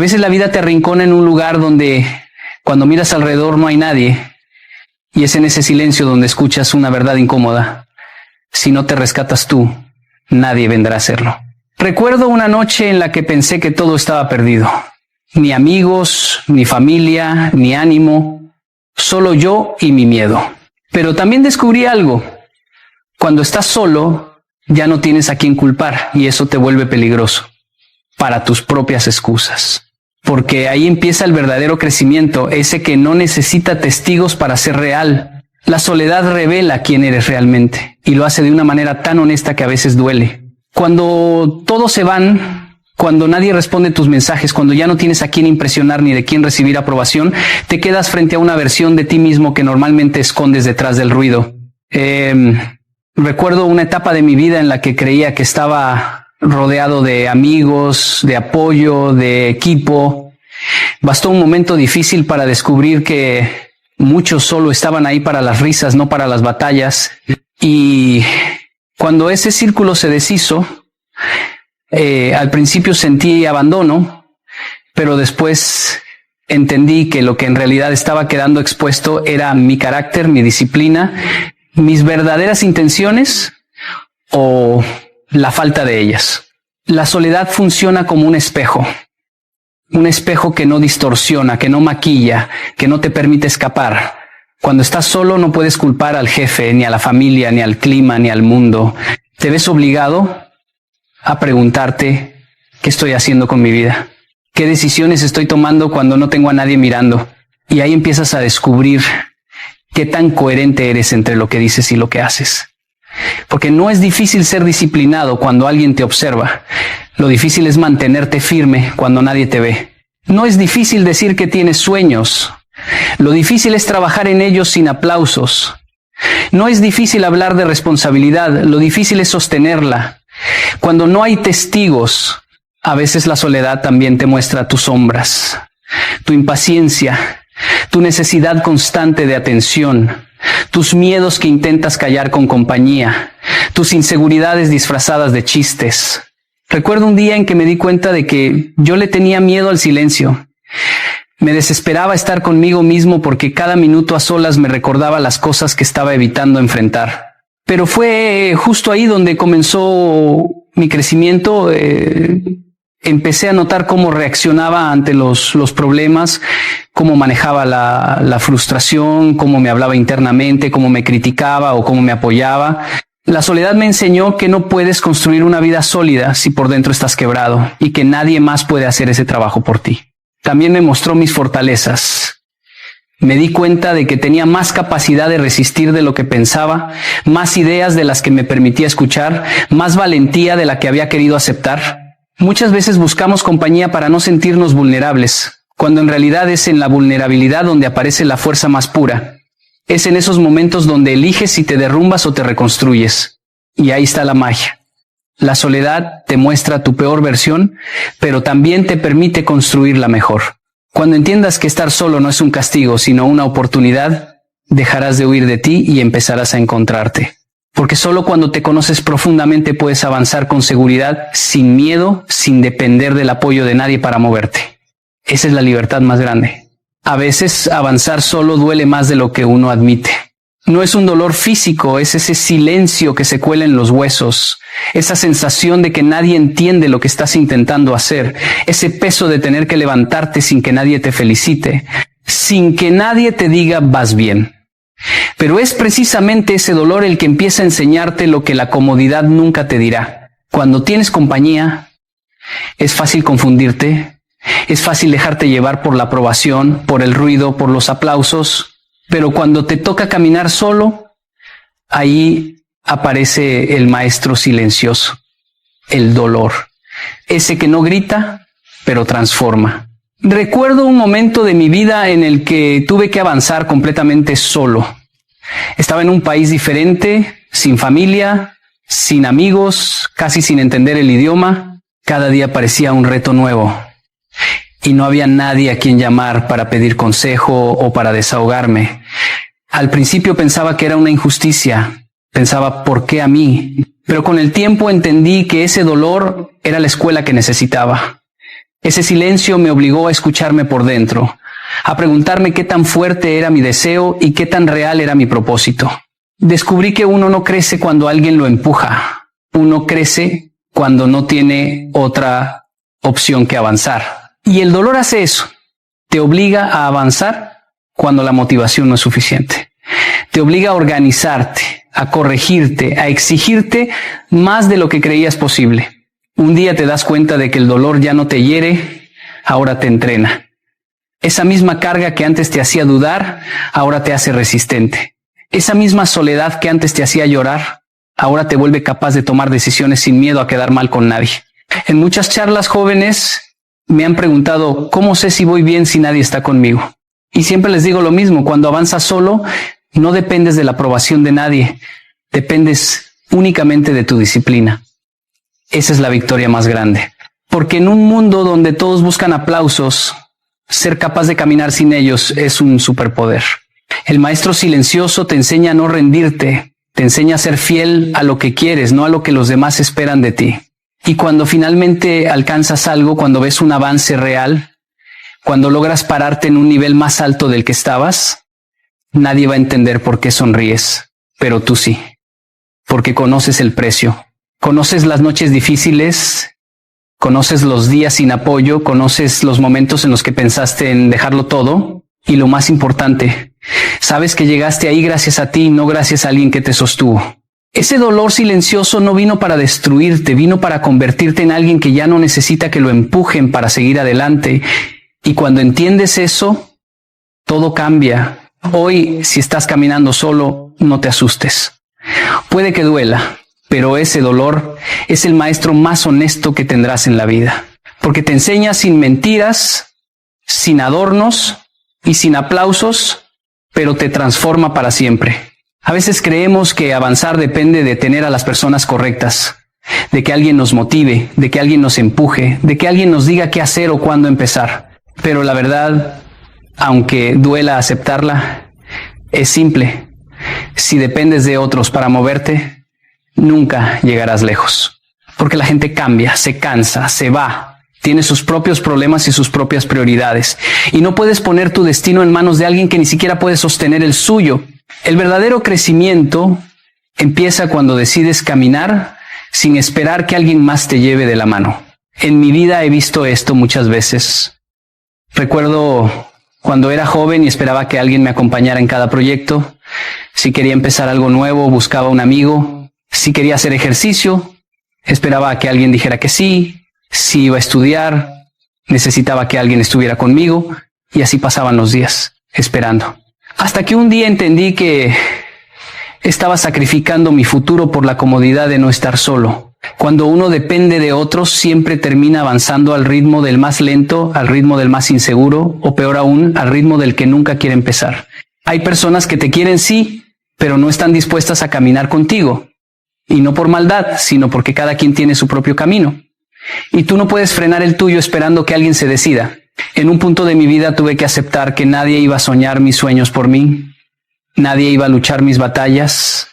veces la vida te arrincona en un lugar donde cuando miras alrededor no hay nadie, y es en ese silencio donde escuchas una verdad incómoda. Si no te rescatas tú, nadie vendrá a hacerlo. Recuerdo una noche en la que pensé que todo estaba perdido. Ni amigos, ni familia, ni ánimo, solo yo y mi miedo. Pero también descubrí algo. Cuando estás solo, ya no tienes a quién culpar, y eso te vuelve peligroso para tus propias excusas. Porque ahí empieza el verdadero crecimiento, ese que no necesita testigos para ser real. La soledad revela quién eres realmente, y lo hace de una manera tan honesta que a veces duele. Cuando todos se van, cuando nadie responde tus mensajes, cuando ya no tienes a quién impresionar ni de quién recibir aprobación, te quedas frente a una versión de ti mismo que normalmente escondes detrás del ruido. Recuerdo una etapa de mi vida en la que creía que estaba rodeado de amigos, de apoyo, de equipo. Bastó un momento difícil para descubrir que muchos solo estaban ahí para las risas, no para las batallas. Y cuando ese círculo se deshizo, al principio sentí abandono, pero después entendí que lo que en realidad estaba quedando expuesto era mi carácter, mi disciplina, mis verdaderas intenciones o la falta de ellas. La soledad funciona como un espejo que no distorsiona, que no maquilla, que no te permite escapar. Cuando estás solo no puedes culpar al jefe, ni a la familia, ni al clima, ni al mundo. Te ves obligado a preguntarte, ¿qué estoy haciendo con mi vida? ¿Qué decisiones estoy tomando cuando no tengo a nadie mirando? Y ahí empiezas a descubrir qué tan coherente eres entre lo que dices y lo que haces. Porque no es difícil ser disciplinado cuando alguien te observa. Lo difícil es mantenerte firme cuando nadie te ve. No es difícil decir que tienes sueños. Lo difícil es trabajar en ellos sin aplausos. No es difícil hablar de responsabilidad. Lo difícil es sostenerla. Cuando no hay testigos, a veces la soledad también te muestra tus sombras, tu impaciencia, tu necesidad constante de atención, tus miedos que intentas callar con compañía, tus inseguridades disfrazadas de chistes. Recuerdo un día en que me di cuenta de que yo le tenía miedo al silencio. Me desesperaba estar conmigo mismo porque cada minuto a solas me recordaba las cosas que estaba evitando enfrentar. Pero fue justo ahí donde comenzó mi crecimiento. Empecé a notar cómo reaccionaba ante los problemas, cómo manejaba la frustración, cómo me hablaba internamente, cómo me criticaba o cómo me apoyaba. La soledad me enseñó que no puedes construir una vida sólida si por dentro estás quebrado y que nadie más puede hacer ese trabajo por ti. También me mostró mis fortalezas. Me di cuenta de que tenía más capacidad de resistir de lo que pensaba, más ideas de las que me permitía escuchar, más valentía de la que había querido aceptar. Muchas veces buscamos compañía para no sentirnos vulnerables, cuando en realidad es en la vulnerabilidad donde aparece la fuerza más pura. Es en esos momentos donde eliges si te derrumbas o te reconstruyes. Y ahí está la magia. La soledad te muestra tu peor versión, pero también te permite construirla mejor. Cuando entiendas que estar solo no es un castigo, sino una oportunidad, dejarás de huir de ti y empezarás a encontrarte. Porque solo cuando te conoces profundamente puedes avanzar con seguridad, sin miedo, sin depender del apoyo de nadie para moverte. Esa es la libertad más grande. A veces avanzar solo duele más de lo que uno admite. No es un dolor físico, es ese silencio que se cuela en los huesos, esa sensación de que nadie entiende lo que estás intentando hacer, ese peso de tener que levantarte sin que nadie te felicite, sin que nadie te diga vas bien. Pero es precisamente ese dolor el que empieza a enseñarte lo que la comodidad nunca te dirá. Cuando tienes compañía, es fácil confundirte, es fácil dejarte llevar por la aprobación, por el ruido, por los aplausos, pero cuando te toca caminar solo, ahí aparece el maestro silencioso, el dolor, ese que no grita, pero transforma. Recuerdo un momento de mi vida en el que tuve que avanzar completamente solo. Estaba en un país diferente, sin familia, sin amigos, casi sin entender el idioma. Cada día parecía un reto nuevo. Y no había nadie a quien llamar para pedir consejo o para desahogarme. Al principio pensaba que era una injusticia. Pensaba, ¿por qué a mí? Pero con el tiempo entendí que ese dolor era la escuela que necesitaba. Ese silencio me obligó a escucharme por dentro, a preguntarme qué tan fuerte era mi deseo y qué tan real era mi propósito. Descubrí que uno no crece cuando alguien lo empuja. Uno crece cuando no tiene otra opción que avanzar. Y el dolor hace eso. Te obliga a avanzar cuando la motivación no es suficiente. Te obliga a organizarte, a corregirte, a exigirte más de lo que creías posible. Un día te das cuenta de que el dolor ya no te hiere, ahora te entrena. Esa misma carga que antes te hacía dudar, ahora te hace resistente. Esa misma soledad que antes te hacía llorar, ahora te vuelve capaz de tomar decisiones sin miedo a quedar mal con nadie. En muchas charlas jóvenes me han preguntado, ¿cómo sé si voy bien si nadie está conmigo? Y siempre les digo lo mismo, cuando avanzas solo, no dependes de la aprobación de nadie, dependes únicamente de tu disciplina. Esa es la victoria más grande. Porque en un mundo donde todos buscan aplausos, ser capaz de caminar sin ellos es un superpoder. El maestro silencioso te enseña a no rendirte, te enseña a ser fiel a lo que quieres, no a lo que los demás esperan de ti. Y cuando finalmente alcanzas algo, cuando ves un avance real, cuando logras pararte en un nivel más alto del que estabas, nadie va a entender por qué sonríes, pero tú sí, porque conoces el precio. Conoces las noches difíciles, conoces los días sin apoyo, conoces los momentos en los que pensaste en dejarlo todo y lo más importante, sabes que llegaste ahí gracias a ti, no gracias a alguien que te sostuvo. Ese dolor silencioso no vino para destruirte, vino para convertirte en alguien que ya no necesita que lo empujen para seguir adelante. Y cuando entiendes eso, todo cambia. Hoy, si estás caminando solo, no te asustes. Puede que duela, pero ese dolor es el maestro más honesto que tendrás en la vida, porque te enseña sin mentiras, sin adornos y sin aplausos, pero te transforma para siempre. A veces creemos que avanzar depende de tener a las personas correctas, de que alguien nos motive, de que alguien nos empuje, de que alguien nos diga qué hacer o cuándo empezar. Pero la verdad, aunque duela aceptarla, es simple. Si dependes de otros para moverte, nunca llegarás lejos. Porque la gente cambia, se cansa, se va, tiene sus propios problemas y sus propias prioridades. Y no puedes poner tu destino en manos de alguien que ni siquiera puede sostener el suyo. El verdadero crecimiento empieza cuando decides caminar sin esperar que alguien más te lleve de la mano. En mi vida he visto esto muchas veces. Recuerdo cuando era joven y esperaba que alguien me acompañara en cada proyecto. Si quería empezar algo nuevo, buscaba un amigo. Si quería hacer ejercicio, esperaba a que alguien dijera que sí. Si iba a estudiar, necesitaba que alguien estuviera conmigo. Y así pasaban los días, esperando. Hasta que un día entendí que estaba sacrificando mi futuro por la comodidad de no estar solo. Cuando uno depende de otros, siempre termina avanzando al ritmo del más lento, al ritmo del más inseguro, o peor aún, al ritmo del que nunca quiere empezar. Hay personas que te quieren sí, pero no están dispuestas a caminar contigo. Y no por maldad, sino porque cada quien tiene su propio camino. Y tú no puedes frenar el tuyo esperando que alguien se decida. En un punto de mi vida tuve que aceptar que nadie iba a soñar mis sueños por mí, nadie iba a luchar mis batallas,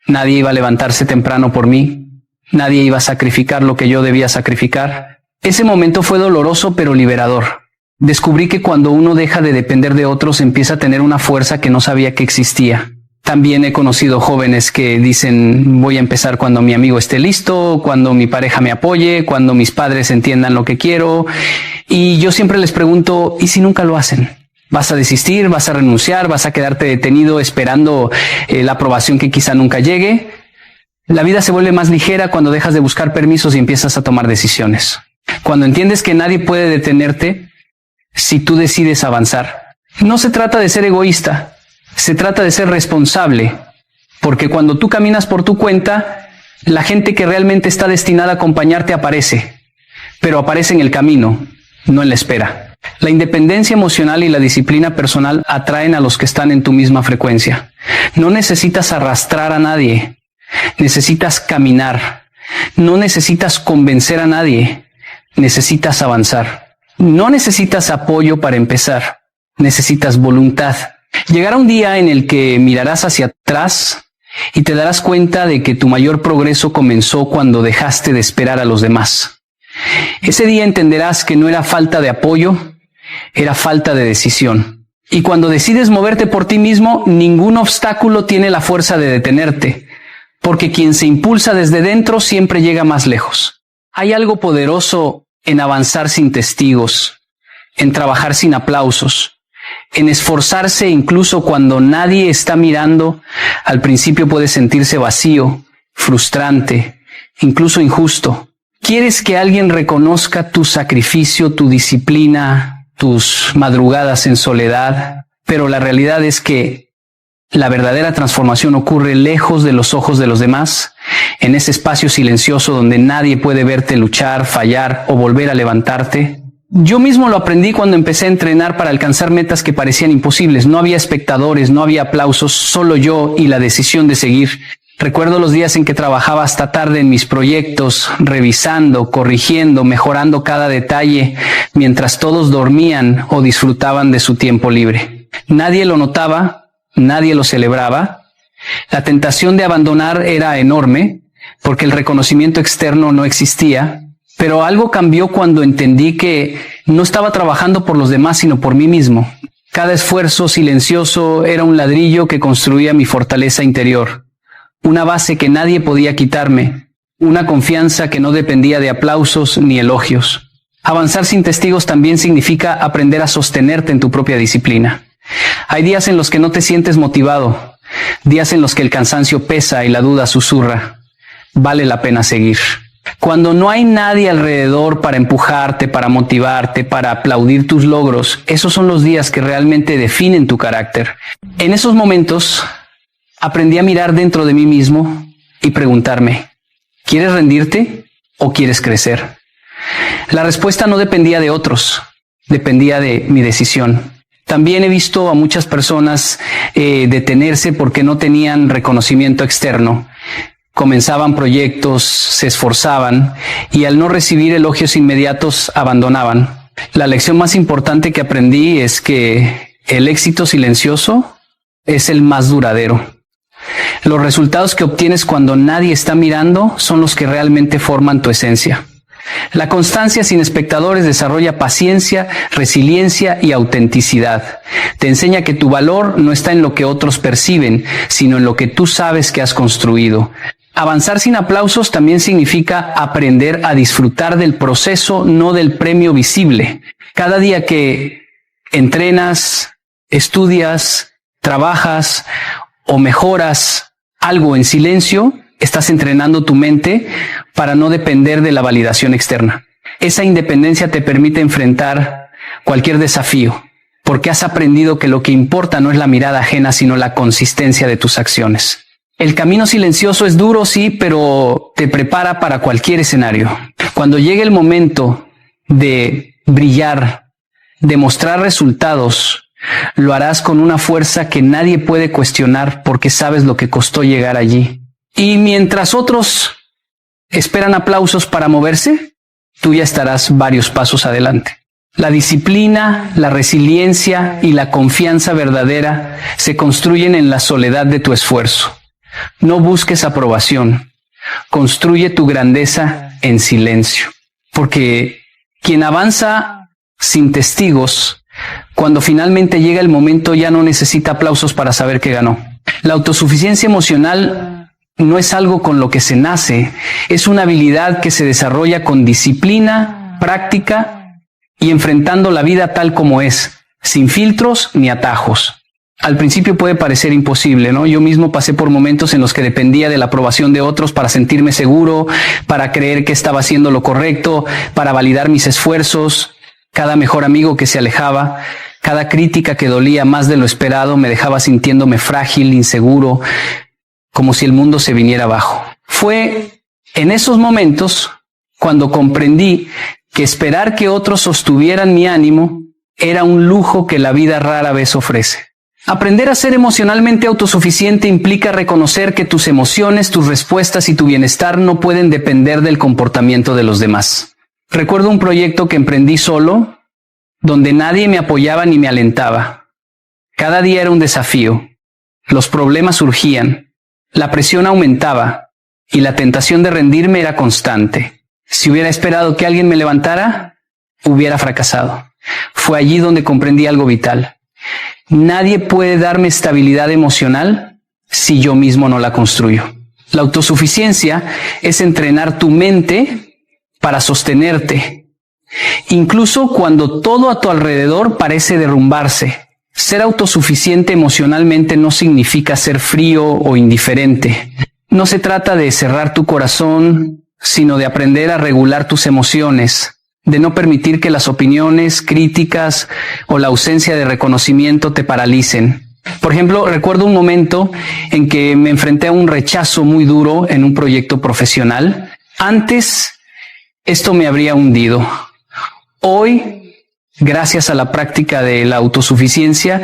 nadie iba a levantarse temprano por mí, nadie iba a sacrificar lo que yo debía sacrificar. Ese momento fue doloroso pero liberador. Descubrí que cuando uno deja de depender de otros empieza a tener una fuerza que no sabía que existía. También he conocido jóvenes que dicen voy a empezar cuando mi amigo esté listo, cuando mi pareja me apoye, cuando mis padres entiendan lo que quiero. Y yo siempre les pregunto, ¿y si nunca lo hacen? ¿Vas a desistir? ¿Vas a renunciar? ¿Vas a quedarte detenido esperando la aprobación que quizá nunca llegue? La vida se vuelve más ligera cuando dejas de buscar permisos y empiezas a tomar decisiones. Cuando entiendes que nadie puede detenerte si tú decides avanzar. No se trata de ser egoísta. Se trata de ser responsable, porque cuando tú caminas por tu cuenta, la gente que realmente está destinada a acompañarte aparece, pero aparece en el camino, no en la espera. La independencia emocional y la disciplina personal atraen a los que están en tu misma frecuencia. No necesitas arrastrar a nadie, necesitas caminar. No necesitas convencer a nadie, necesitas avanzar. No necesitas apoyo para empezar, necesitas voluntad. Llegará un día en el que mirarás hacia atrás y te darás cuenta de que tu mayor progreso comenzó cuando dejaste de esperar a los demás. Ese día entenderás que no era falta de apoyo, era falta de decisión. Y cuando decides moverte por ti mismo, ningún obstáculo tiene la fuerza de detenerte, porque quien se impulsa desde dentro siempre llega más lejos. Hay algo poderoso en avanzar sin testigos, en trabajar sin aplausos, en esforzarse incluso cuando nadie está mirando. Al principio puede sentirse vacío, frustrante, incluso injusto. ¿Quieres que alguien reconozca tu sacrificio, tu disciplina, tus madrugadas en soledad? Pero la realidad es que la verdadera transformación ocurre lejos de los ojos de los demás, en ese espacio silencioso donde nadie puede verte luchar, fallar o volver a levantarte. Yo mismo lo aprendí cuando empecé a entrenar para alcanzar metas que parecían imposibles. No había espectadores, no había aplausos, solo yo y la decisión de seguir. Recuerdo los días en que trabajaba hasta tarde en mis proyectos, revisando, corrigiendo, mejorando cada detalle, mientras todos dormían o disfrutaban de su tiempo libre. Nadie lo notaba, nadie lo celebraba. La tentación de abandonar era enorme, porque el reconocimiento externo no existía. Pero algo cambió cuando entendí que no estaba trabajando por los demás, sino por mí mismo. Cada esfuerzo silencioso era un ladrillo que construía mi fortaleza interior, una base que nadie podía quitarme, una confianza que no dependía de aplausos ni elogios. Avanzar sin testigos también significa aprender a sostenerte en tu propia disciplina. Hay días en los que no te sientes motivado, días en los que el cansancio pesa y la duda susurra. Vale la pena seguir. Cuando no hay nadie alrededor para empujarte, para motivarte, para aplaudir tus logros, esos son los días que realmente definen tu carácter. En esos momentos, aprendí a mirar dentro de mí mismo y preguntarme, ¿quieres rendirte o quieres crecer? La respuesta no dependía de otros, dependía de mi decisión. También he visto a muchas personas detenerse porque no tenían reconocimiento externo. Comenzaban proyectos, se esforzaban y al no recibir elogios inmediatos abandonaban. La lección más importante que aprendí es que el éxito silencioso es el más duradero. Los resultados que obtienes cuando nadie está mirando son los que realmente forman tu esencia. La constancia sin espectadores desarrolla paciencia, resiliencia y autenticidad. Te enseña que tu valor no está en lo que otros perciben, sino en lo que tú sabes que has construido. Avanzar sin aplausos también significa aprender a disfrutar del proceso, no del premio visible. Cada día que entrenas, estudias, trabajas o mejoras algo en silencio, estás entrenando tu mente para no depender de la validación externa. Esa independencia te permite enfrentar cualquier desafío, porque has aprendido que lo que importa no es la mirada ajena, sino la consistencia de tus acciones. El camino silencioso es duro, sí, pero te prepara para cualquier escenario. Cuando llegue el momento de brillar, de mostrar resultados, lo harás con una fuerza que nadie puede cuestionar porque sabes lo que costó llegar allí. Y mientras otros esperan aplausos para moverse, tú ya estarás varios pasos adelante. La disciplina, la resiliencia y la confianza verdadera se construyen en la soledad de tu esfuerzo. No busques aprobación. Construye tu grandeza en silencio. Porque quien avanza sin testigos, cuando finalmente llega el momento, ya no necesita aplausos para saber que ganó. La autosuficiencia emocional no es algo con lo que se nace, es una habilidad que se desarrolla con disciplina, práctica y enfrentando la vida tal como es, sin filtros ni atajos. Al principio puede parecer imposible, ¿no? Yo mismo pasé por momentos en los que dependía de la aprobación de otros para sentirme seguro, para creer que estaba haciendo lo correcto, para validar mis esfuerzos. Cada mejor amigo que se alejaba, cada crítica que dolía más de lo esperado me dejaba sintiéndome frágil, inseguro, como si el mundo se viniera abajo. Fue en esos momentos cuando comprendí que esperar que otros sostuvieran mi ánimo era un lujo que la vida rara vez ofrece. Aprender a ser emocionalmente autosuficiente implica reconocer que tus emociones, tus respuestas y tu bienestar no pueden depender del comportamiento de los demás. Recuerdo un proyecto que emprendí solo, donde nadie me apoyaba ni me alentaba. Cada día era un desafío. Los problemas surgían, la presión aumentaba y la tentación de rendirme era constante. Si hubiera esperado que alguien me levantara, hubiera fracasado. Fue allí donde comprendí algo vital. Nadie puede darme estabilidad emocional si yo mismo no la construyo. La autosuficiencia es entrenar tu mente para sostenerte, incluso cuando todo a tu alrededor parece derrumbarse. Ser autosuficiente emocionalmente no significa ser frío o indiferente. No se trata de cerrar tu corazón, sino de aprender a regular tus emociones, de no permitir que las opiniones, críticas o la ausencia de reconocimiento te paralicen. Por ejemplo, recuerdo un momento en que me enfrenté a un rechazo muy duro en un proyecto profesional. Antes, esto me habría hundido. Hoy, gracias a la práctica de la autosuficiencia,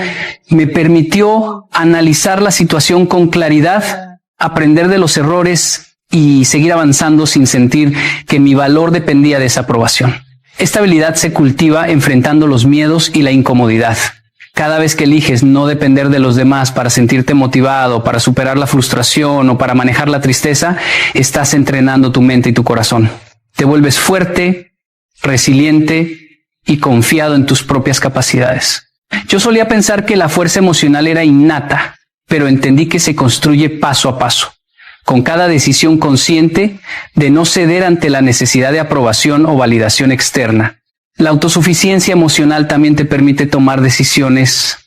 me permitió analizar la situación con claridad, aprender de los errores y seguir avanzando sin sentir que mi valor dependía de esa aprobación. Esta habilidad se cultiva enfrentando los miedos y la incomodidad. Cada vez que eliges no depender de los demás para sentirte motivado, para superar la frustración o para manejar la tristeza, estás entrenando tu mente y tu corazón. Te vuelves fuerte, resiliente y confiado en tus propias capacidades. Yo solía pensar que la fuerza emocional era innata, pero entendí que se construye paso a paso, con cada decisión consciente de no ceder ante la necesidad de aprobación o validación externa. La autosuficiencia emocional también te permite tomar decisiones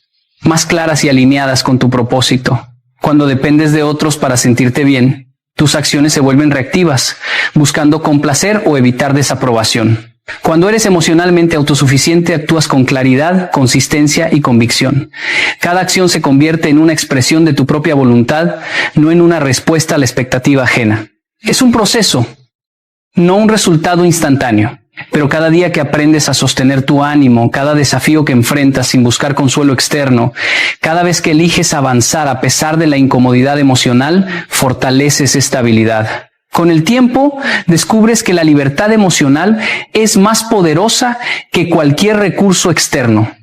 más claras y alineadas con tu propósito. Cuando dependes de otros para sentirte bien, tus acciones se vuelven reactivas, buscando complacer o evitar desaprobación. Cuando eres emocionalmente autosuficiente, actúas con claridad, consistencia y convicción. Cada acción se convierte en una expresión de tu propia voluntad, no en una respuesta a la expectativa ajena. Es un proceso, no un resultado instantáneo. Pero cada día que aprendes a sostener tu ánimo, cada desafío que enfrentas sin buscar consuelo externo, cada vez que eliges avanzar a pesar de la incomodidad emocional, fortaleces esta habilidad. Con el tiempo, descubres que la libertad emocional es más poderosa que cualquier recurso externo.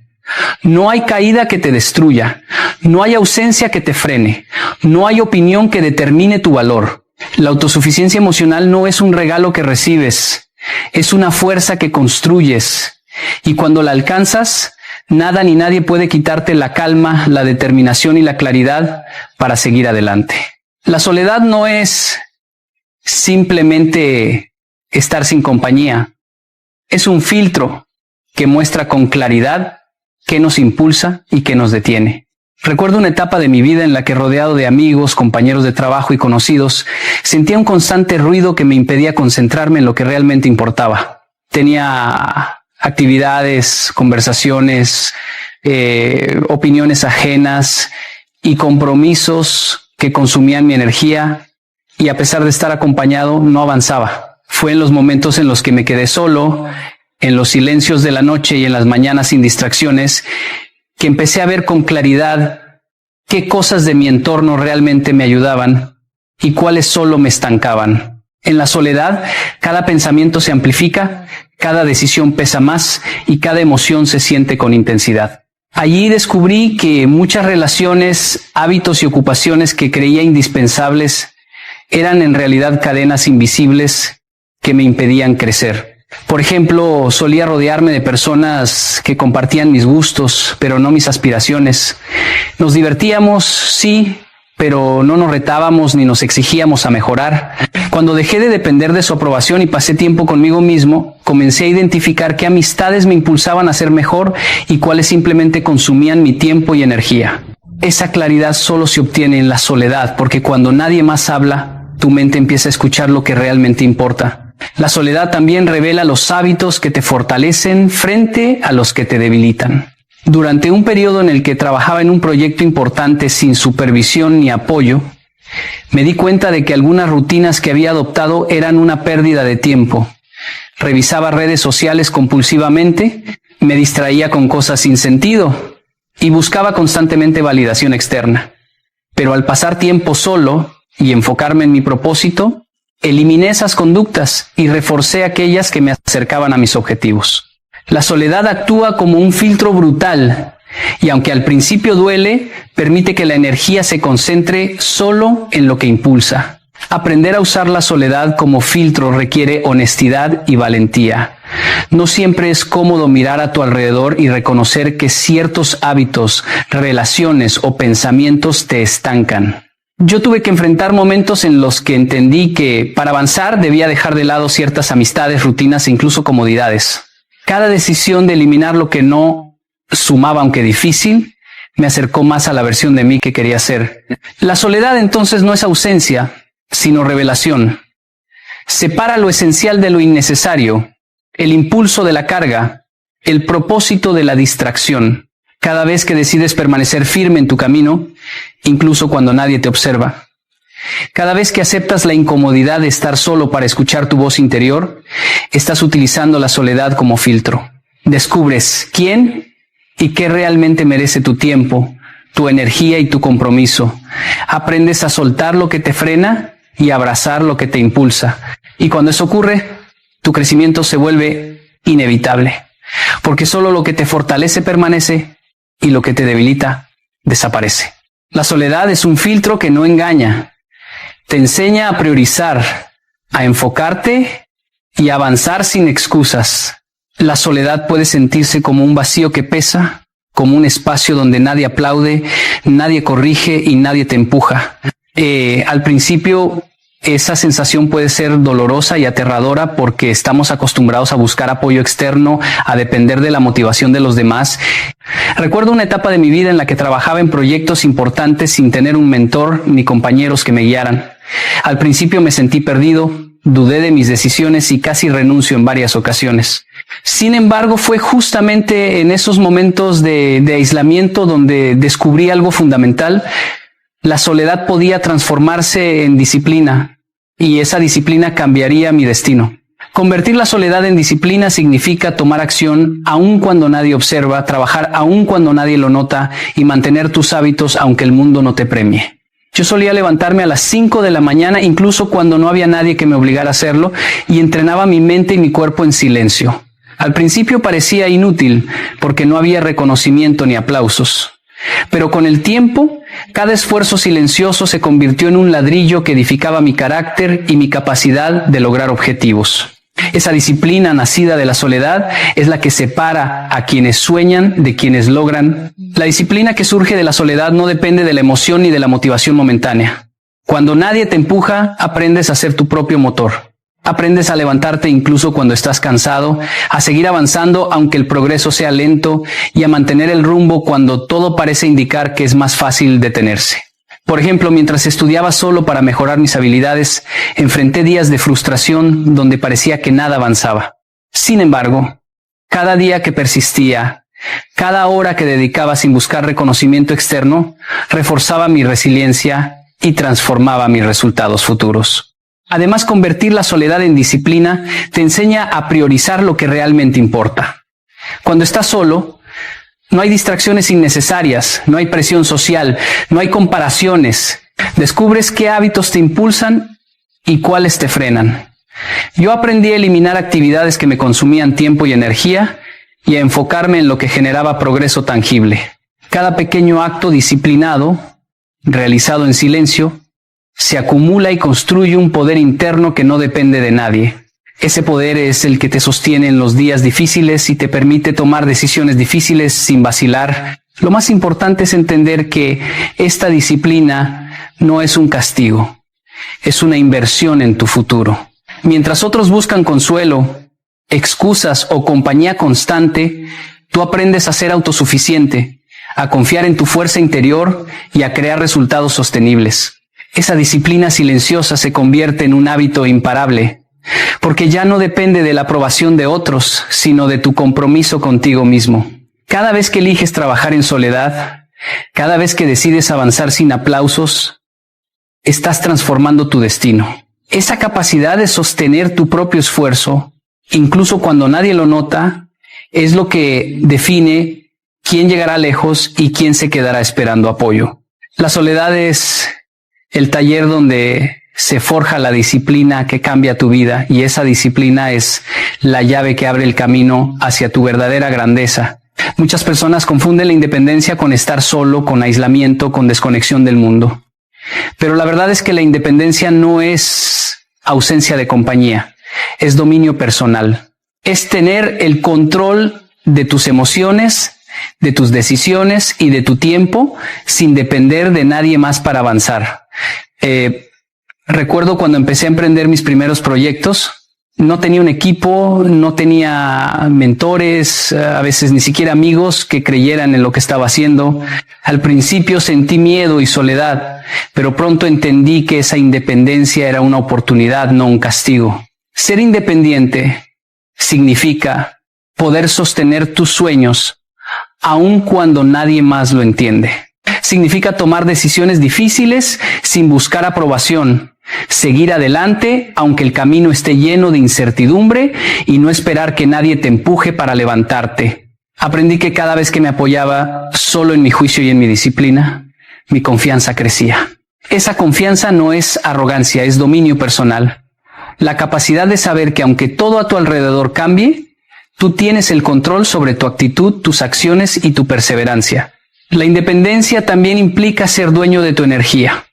No hay caída que te destruya, no hay ausencia que te frene, no hay opinión que determine tu valor. La autosuficiencia emocional no es un regalo que recibes, es una fuerza que construyes. Y cuando la alcanzas, nada ni nadie puede quitarte la calma, la determinación y la claridad para seguir adelante. La soledad no es simplemente estar sin compañía. Es un filtro que muestra con claridad qué nos impulsa y qué nos detiene. Recuerdo una etapa de mi vida en la que, rodeado de amigos, compañeros de trabajo y conocidos, sentía un constante ruido que me impedía concentrarme en lo que realmente importaba. Tenía actividades, conversaciones, opiniones ajenas y compromisos que consumían mi energía, y a pesar de estar acompañado, no avanzaba. Fue en los momentos en los que me quedé solo, en los silencios de la noche y en las mañanas sin distracciones, que empecé a ver con claridad qué cosas de mi entorno realmente me ayudaban y cuáles solo me estancaban. En la soledad, cada pensamiento se amplifica, cada decisión pesa más y cada emoción se siente con intensidad. Allí descubrí que muchas relaciones, hábitos y ocupaciones que creía indispensables eran en realidad cadenas invisibles que me impedían crecer. Por ejemplo, solía rodearme de personas que compartían mis gustos, pero no mis aspiraciones. Nos divertíamos, sí, pero no nos retábamos ni nos exigíamos a mejorar. Cuando dejé de depender de su aprobación y pasé tiempo conmigo mismo, comencé a identificar qué amistades me impulsaban a ser mejor y cuáles simplemente consumían mi tiempo y energía. Esa claridad solo se obtiene en la soledad, porque cuando nadie más habla, tu mente empieza a escuchar lo que realmente importa. La soledad también revela los hábitos que te fortalecen frente a los que te debilitan. Durante un periodo en el que trabajaba en un proyecto importante sin supervisión ni apoyo, me di cuenta de que algunas rutinas que había adoptado eran una pérdida de tiempo. Revisaba redes sociales compulsivamente, me distraía con cosas sin sentido y buscaba constantemente validación externa. Pero al pasar tiempo solo y enfocarme en mi propósito, eliminé esas conductas y reforcé aquellas que me acercaban a mis objetivos. La soledad actúa como un filtro brutal y, aunque al principio duele, permite que la energía se concentre solo en lo que impulsa. Aprender a usar la soledad como filtro requiere honestidad y valentía. No siempre es cómodo mirar a tu alrededor y reconocer que ciertos hábitos, relaciones o pensamientos te estancan. Yo tuve que enfrentar momentos en los que entendí que para avanzar debía dejar de lado ciertas amistades, rutinas e incluso comodidades. Cada decisión de eliminar lo que no sumaba, aunque difícil, me acercó más a la versión de mí que quería ser. La soledad entonces no es ausencia, sino revelación. Separa lo esencial de lo innecesario, el impulso de la carga, el propósito de la distracción. Cada vez que decides permanecer firme en tu camino, incluso cuando nadie te observa. Cada vez que aceptas la incomodidad de estar solo para escuchar tu voz interior, estás utilizando la soledad como filtro. Descubres quién y qué realmente merece tu tiempo, tu energía y tu compromiso. Aprendes a soltar lo que te frena y abrazar lo que te impulsa. Y cuando eso ocurre, tu crecimiento se vuelve inevitable, porque solo lo que te fortalece permanece y lo que te debilita desaparece. La soledad es un filtro que no engaña. Te enseña a priorizar, a enfocarte y a avanzar sin excusas. La soledad puede sentirse como un vacío que pesa, como un espacio donde nadie aplaude, nadie corrige y nadie te empuja. Al principio, esa sensación puede ser dolorosa y aterradora porque estamos acostumbrados a buscar apoyo externo, a depender de la motivación de los demás. Recuerdo una etapa de mi vida en la que trabajaba en proyectos importantes sin tener un mentor ni compañeros que me guiaran. Al principio me sentí perdido, dudé de mis decisiones y casi renuncio en varias ocasiones. Sin embargo, fue justamente en esos momentos de aislamiento donde descubrí algo fundamental. La soledad podía transformarse en disciplina y esa disciplina cambiaría mi destino. Convertir la soledad en disciplina significa tomar acción aun cuando nadie observa, trabajar aun cuando nadie lo nota y mantener tus hábitos aunque el mundo no te premie. Yo solía levantarme a las 5 de la mañana, incluso cuando no había nadie que me obligara a hacerlo, y entrenaba mi mente y mi cuerpo en silencio. Al principio parecía inútil porque no había reconocimiento ni aplausos. Pero con el tiempo, cada esfuerzo silencioso se convirtió en un ladrillo que edificaba mi carácter y mi capacidad de lograr objetivos. Esa disciplina nacida de la soledad es la que separa a quienes sueñan de quienes logran. La disciplina que surge de la soledad no depende de la emoción ni de la motivación momentánea. Cuando nadie te empuja, aprendes a ser tu propio motor. Aprendes a levantarte incluso cuando estás cansado, a seguir avanzando aunque el progreso sea lento y a mantener el rumbo cuando todo parece indicar que es más fácil detenerse. Por ejemplo, mientras estudiaba solo para mejorar mis habilidades, enfrenté días de frustración donde parecía que nada avanzaba. Sin embargo, cada día que persistía, cada hora que dedicaba sin buscar reconocimiento externo, reforzaba mi resiliencia y transformaba mis resultados futuros. Además, convertir la soledad en disciplina te enseña a priorizar lo que realmente importa. Cuando estás solo, no hay distracciones innecesarias, no hay presión social, no hay comparaciones. Descubres qué hábitos te impulsan y cuáles te frenan. Yo aprendí a eliminar actividades que me consumían tiempo y energía y a enfocarme en lo que generaba progreso tangible. Cada pequeño acto disciplinado, realizado en silencio, se acumula y construye un poder interno que no depende de nadie. Ese poder es el que te sostiene en los días difíciles y te permite tomar decisiones difíciles sin vacilar. Lo más importante es entender que esta disciplina no es un castigo, es una inversión en tu futuro. Mientras otros buscan consuelo, excusas o compañía constante, tú aprendes a ser autosuficiente, a confiar en tu fuerza interior y a crear resultados sostenibles. Esa disciplina silenciosa se convierte en un hábito imparable, porque ya no depende de la aprobación de otros, sino de tu compromiso contigo mismo. Cada vez que eliges trabajar en soledad, cada vez que decides avanzar sin aplausos, estás transformando tu destino. Esa capacidad de sostener tu propio esfuerzo, incluso cuando nadie lo nota, es lo que define quién llegará lejos y quién se quedará esperando apoyo. La soledad es el taller donde se forja la disciplina que cambia tu vida, y esa disciplina es la llave que abre el camino hacia tu verdadera grandeza. Muchas personas confunden la independencia con estar solo, con aislamiento, con desconexión del mundo. Pero la verdad es que la independencia no es ausencia de compañía, es dominio personal. Es tener el control de tus emociones, de tus decisiones y de tu tiempo sin depender de nadie más para avanzar. Recuerdo cuando empecé a emprender mis primeros proyectos, no tenía un equipo, no tenía mentores, a veces ni siquiera amigos que creyeran en lo que estaba haciendo. Al principio sentí miedo y soledad, pero pronto entendí que esa independencia era una oportunidad, no un castigo. Ser independiente significa poder sostener tus sueños aun cuando nadie más lo entiende. Significa tomar decisiones difíciles sin buscar aprobación, seguir adelante aunque el camino esté lleno de incertidumbre y no esperar que nadie te empuje para levantarte. Aprendí que cada vez que me apoyaba solo en mi juicio y en mi disciplina, mi confianza crecía. Esa confianza no es arrogancia, es dominio personal. La capacidad de saber que aunque todo a tu alrededor cambie, tú tienes el control sobre tu actitud, tus acciones y tu perseverancia. La independencia también implica ser dueño de tu energía.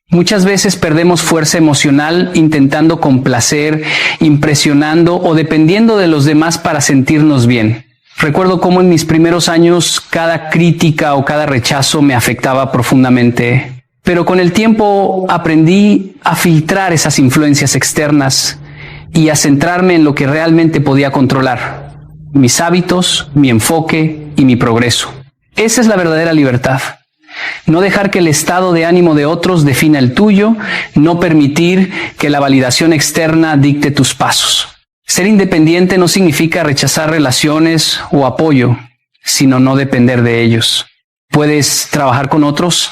Muchas veces perdemos fuerza emocional intentando complacer, impresionando o dependiendo de los demás para sentirnos bien. Recuerdo cómo en mis primeros años cada crítica o cada rechazo me afectaba profundamente, pero con el tiempo aprendí a filtrar esas influencias externas y a centrarme en lo que realmente podía controlar: mis hábitos, mi enfoque y mi progreso. Esa es la verdadera libertad. No dejar que el estado de ánimo de otros defina el tuyo, no permitir que la validación externa dicte tus pasos. Ser independiente no significa rechazar relaciones o apoyo, sino no depender de ellos. Puedes trabajar con otros,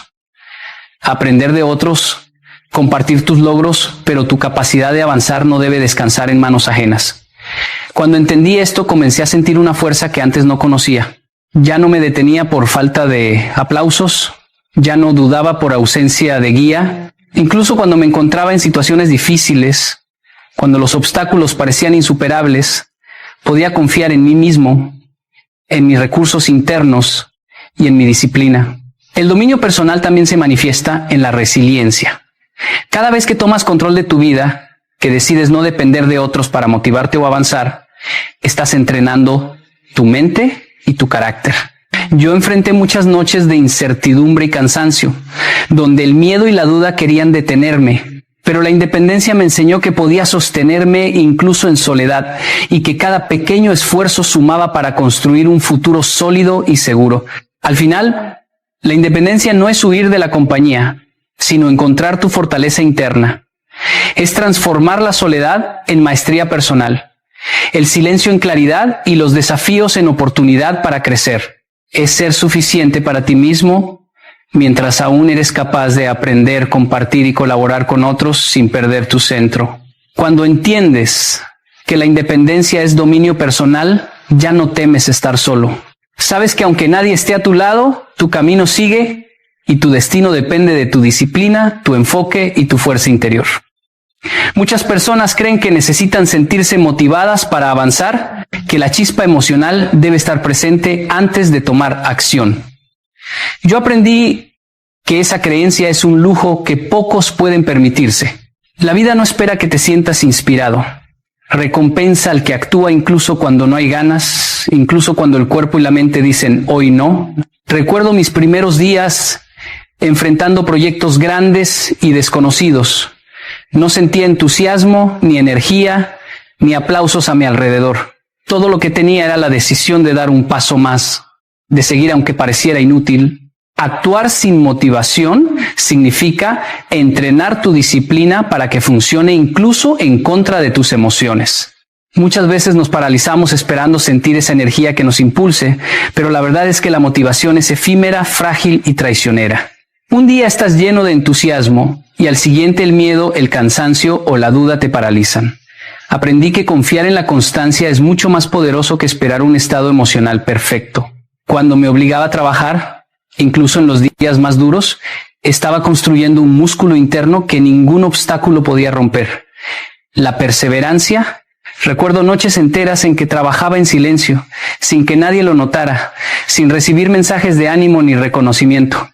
aprender de otros, compartir tus logros, pero tu capacidad de avanzar no debe descansar en manos ajenas. Cuando entendí esto, comencé a sentir una fuerza que antes no conocía. Ya no me detenía por falta de aplausos, ya no dudaba por ausencia de guía. Incluso cuando me encontraba en situaciones difíciles, cuando los obstáculos parecían insuperables, podía confiar en mí mismo, en mis recursos internos y en mi disciplina. El dominio personal también se manifiesta en la resiliencia. Cada vez que tomas control de tu vida, que decides no depender de otros para motivarte o avanzar, estás entrenando tu mente y tu carácter. Yo enfrenté muchas noches de incertidumbre y cansancio, donde el miedo y la duda querían detenerme, pero la independencia me enseñó que podía sostenerme incluso en soledad y que cada pequeño esfuerzo sumaba para construir un futuro sólido y seguro. Al final, la independencia no es huir de la compañía, sino encontrar tu fortaleza interna. Es transformar la soledad en maestría personal, el silencio en claridad y los desafíos en oportunidad para crecer. Es ser suficiente para ti mismo mientras aún eres capaz de aprender, compartir y colaborar con otros sin perder tu centro. Cuando entiendes que la independencia es dominio personal, ya no temes estar solo. Sabes que aunque nadie esté a tu lado, tu camino sigue y tu destino depende de tu disciplina, tu enfoque y tu fuerza interior. Muchas personas creen que necesitan sentirse motivadas para avanzar, que la chispa emocional debe estar presente antes de tomar acción. Yo aprendí que esa creencia es un lujo que pocos pueden permitirse. La vida no espera que te sientas inspirado. Recompensa al que actúa incluso cuando no hay ganas, incluso cuando el cuerpo y la mente dicen hoy no. Recuerdo mis primeros días enfrentando proyectos grandes y desconocidos. No sentía entusiasmo, ni energía, ni aplausos a mi alrededor. Todo lo que tenía era la decisión de dar un paso más, de seguir aunque pareciera inútil. Actuar sin motivación significa entrenar tu disciplina para que funcione incluso en contra de tus emociones. Muchas veces nos paralizamos esperando sentir esa energía que nos impulse, pero la verdad es que la motivación es efímera, frágil y traicionera. Un día estás lleno de entusiasmo y al siguiente el miedo, el cansancio o la duda te paralizan. Aprendí que confiar en la constancia es mucho más poderoso que esperar un estado emocional perfecto. Cuando me obligaba a trabajar, incluso en los días más duros, estaba construyendo un músculo interno que ningún obstáculo podía romper. La perseverancia. Recuerdo noches enteras en que trabajaba en silencio, sin que nadie lo notara, sin recibir mensajes de ánimo ni reconocimiento.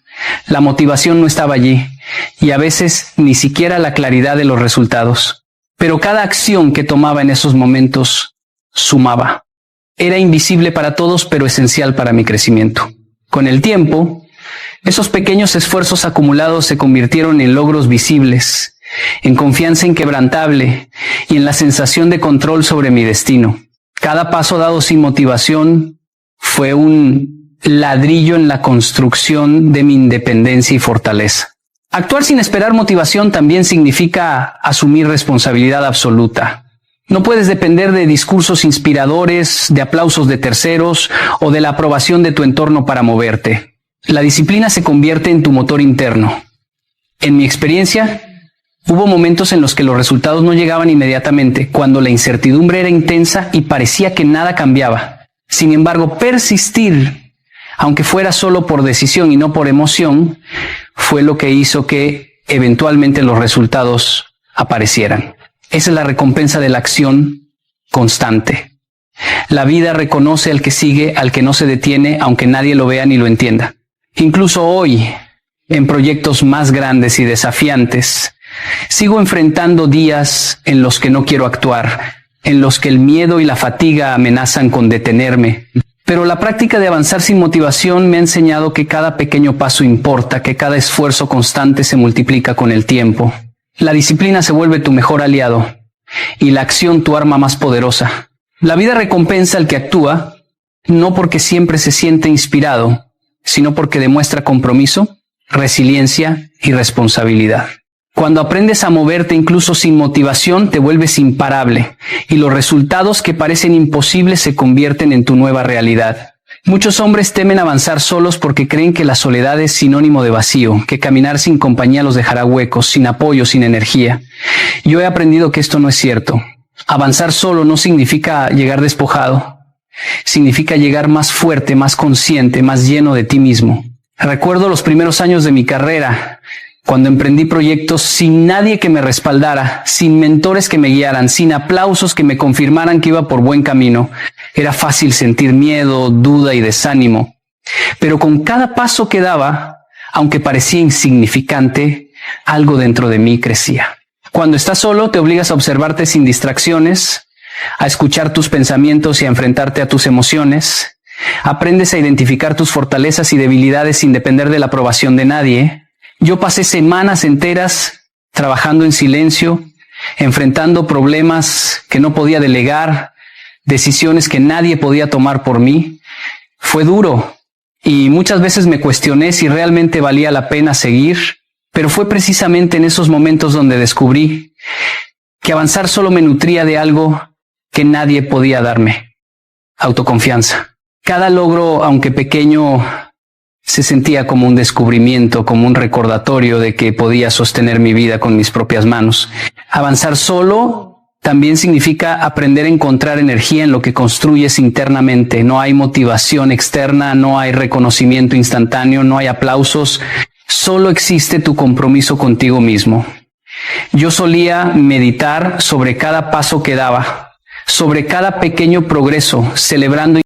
La motivación no estaba allí, y a veces ni siquiera la claridad de los resultados. Pero cada acción que tomaba en esos momentos sumaba. Era invisible para todos, pero esencial para mi crecimiento. Con el tiempo, esos pequeños esfuerzos acumulados se convirtieron en logros visibles, en confianza inquebrantable y en la sensación de control sobre mi destino. Cada paso dado sin motivación fue un ladrillo en la construcción de mi independencia y fortaleza. Actuar sin esperar motivación también significa asumir responsabilidad absoluta. No puedes depender de discursos inspiradores, de aplausos de terceros o de la aprobación de tu entorno para moverte. La disciplina se convierte en tu motor interno. En mi experiencia, hubo momentos en los que los resultados no llegaban inmediatamente, cuando la incertidumbre era intensa y parecía que nada cambiaba. Sin embargo, persistir, aunque fuera solo por decisión y no por emoción, fue lo que hizo que eventualmente los resultados aparecieran. Esa es la recompensa de la acción constante. La vida reconoce al que sigue, al que no se detiene, aunque nadie lo vea ni lo entienda. Incluso hoy, en proyectos más grandes y desafiantes, sigo enfrentando días en los que no quiero actuar, en los que el miedo y la fatiga amenazan con detenerme. Pero la práctica de avanzar sin motivación me ha enseñado que cada pequeño paso importa, que cada esfuerzo constante se multiplica con el tiempo. La disciplina se vuelve tu mejor aliado y la acción tu arma más poderosa. La vida recompensa al que actúa, no porque siempre se siente inspirado, sino porque demuestra compromiso, resiliencia y responsabilidad. Cuando aprendes a moverte incluso sin motivación, te vuelves imparable y los resultados que parecen imposibles se convierten en tu nueva realidad. Muchos hombres temen avanzar solos porque creen que la soledad es sinónimo de vacío, que caminar sin compañía los dejará huecos, sin apoyo, sin energía. Yo he aprendido que esto no es cierto. Avanzar solo no significa llegar despojado. Significa llegar más fuerte, más consciente, más lleno de ti mismo. Recuerdo los primeros años de mi carrera, cuando emprendí proyectos sin nadie que me respaldara, sin mentores que me guiaran, sin aplausos que me confirmaran que iba por buen camino. Era fácil sentir miedo, duda y desánimo. Pero con cada paso que daba, aunque parecía insignificante, algo dentro de mí crecía. Cuando estás solo, te obligas a observarte sin distracciones, a escuchar tus pensamientos y a enfrentarte a tus emociones. Aprendes a identificar tus fortalezas y debilidades sin depender de la aprobación de nadie. Yo pasé semanas enteras trabajando en silencio, enfrentando problemas que no podía delegar, decisiones que nadie podía tomar por mí. Fue duro y muchas veces me cuestioné si realmente valía la pena seguir, pero fue precisamente en esos momentos donde descubrí que avanzar solo me nutría de algo que nadie podía darme: autoconfianza. Cada logro, aunque pequeño, se sentía como un descubrimiento, como un recordatorio de que podía sostener mi vida con mis propias manos. Avanzar solo también significa aprender a encontrar energía en lo que construyes internamente. No hay motivación externa, no hay reconocimiento instantáneo, no hay aplausos. Solo existe tu compromiso contigo mismo. Yo solía meditar sobre cada paso que daba, sobre cada pequeño progreso, celebrando